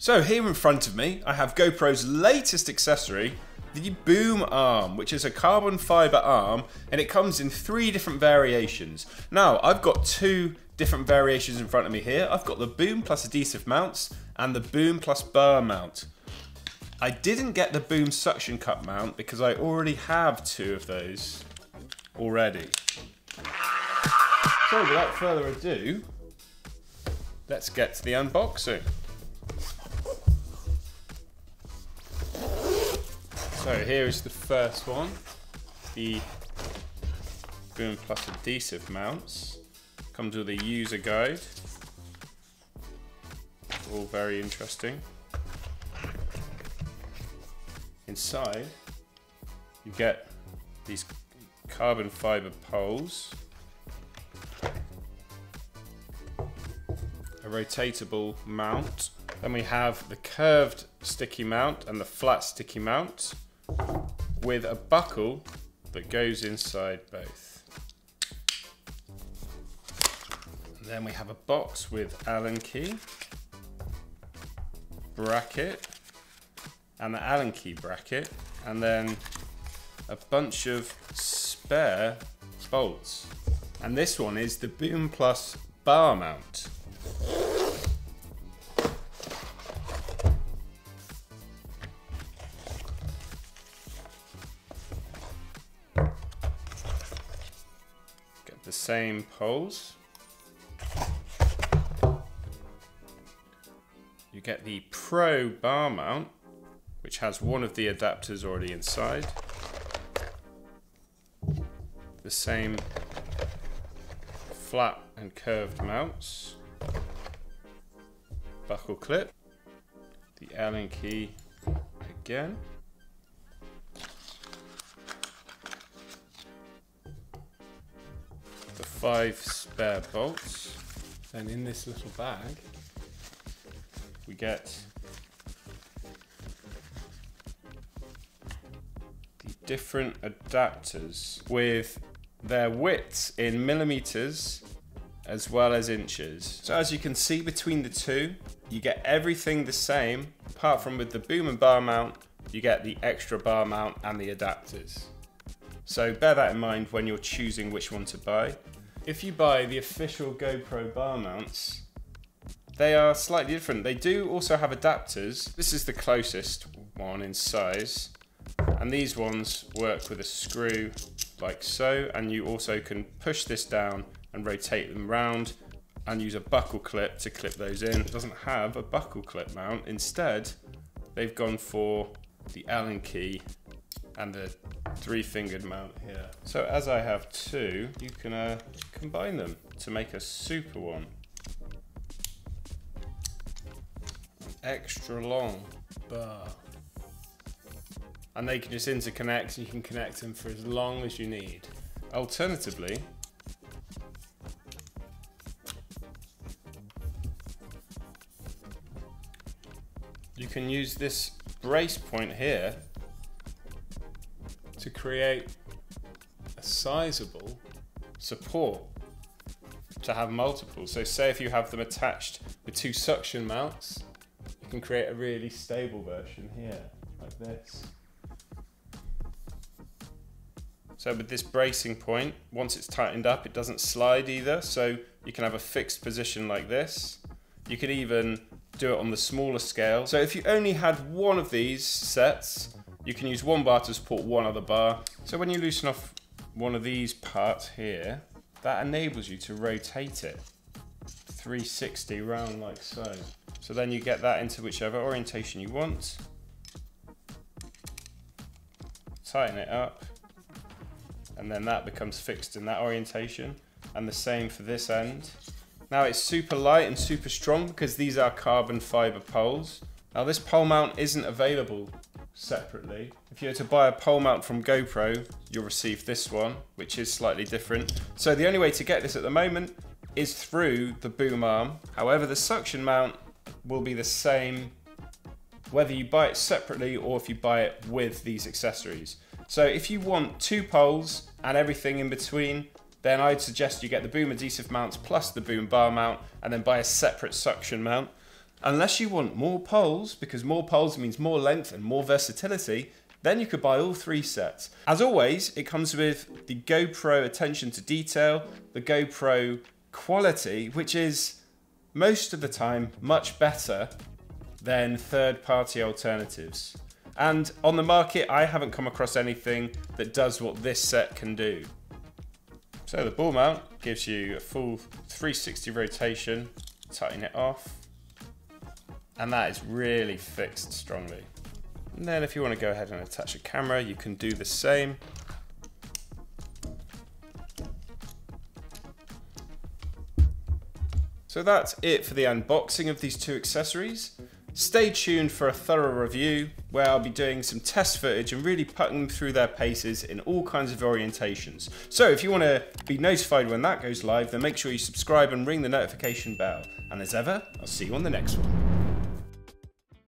So here in front of me, I have GoPro's latest accessory, the boom arm, which is a carbon fibre arm, and it comes in 3 different variations. Now, I've got 2 different variations in front of me here. I've got the boom plus adhesive mounts and the boom plus bar mount. I didn't get the boom suction cup mount because I already have 2 of those already. So without further ado, let's get to the unboxing. So here is the first one, the boom plus adhesive mounts. Comes with a user guide, all very interesting. Inside you get these carbon fibre poles, a rotatable mount, then we have the curved sticky mount and the flat sticky mount, with a buckle that goes inside both. And then we have a box with Allen key, bracket, and the Allen key bracket, and then a bunch of spare bolts. And this one is the boom plus bar mount. The same poles. You get the Pro bar mount, which has one of the adapters already inside. The same flat and curved mounts. Buckle clip. The Allen key again. The 5 spare bolts. Then in this little bag we get the different adapters with their widths in millimeters as well as inches. So as you can see between the 2, you get everything the same, apart from with the boom and bar mount you get the extra bar mount and the adapters. So bear that in mind when you're choosing which one to buy. If you buy the official GoPro bar mounts, they are slightly different. They do also have adapters. This is the closest one in size, and these ones work with a screw like so, and you also can push this down and rotate them round and use a buckle clip to clip those in. It doesn't have a buckle clip mount. Instead, they've gone for the Allen key and the 3-fingered mount here. So as I have 2, you can combine them to make a super one. An extra long bar. And they can just interconnect, and you can connect them for as long as you need. Alternatively, you can use this brace point here to create a sizable support to have multiple. So say if you have them attached with 2 suction mounts, you can create a really stable version here, like this. So with this bracing point, once it's tightened up, it doesn't slide either, so you can have a fixed position like this. You could even do it on the smaller scale. So if you only had one of these sets, you can use 1 bar to support 1 other bar. So when you loosen off one of these parts here, that enables you to rotate it 360 round like so. So then you get that into whichever orientation you want. Tighten it up, and then that becomes fixed in that orientation. And the same for this end. Now it's super light and super strong because these are carbon fibre poles. Now this pole mount isn't available separately. If you were to buy a pole mount from GoPro, you'll receive this one, which is slightly different. So the only way to get this at the moment is through the boom arm. However, the suction mount will be the same whether you buy it separately or if you buy it with these accessories. So if you want 2 poles and everything in between, then I'd suggest you get the boom adhesive mounts plus the boom bar mount, and then buy a separate suction mount. Unless you want more poles, because more poles means more length and more versatility, then you could buy all 3 sets. As always, it comes with the GoPro attention to detail, the GoPro quality, which is most of the time much better than third-party alternatives. And on the market, I haven't come across anything that does what this set can do. So the ball mount gives you a full 360 rotation, tighten it off, and that is really fixed strongly. And then if you want to go ahead and attach a camera, you can do the same. So that's it for the unboxing of these 2 accessories. Stay tuned for a thorough review where I'll be doing some test footage and really putting them through their paces in all kinds of orientations. So if you want to be notified when that goes live, then make sure you subscribe and ring the notification bell. And as ever, I'll see you on the next one.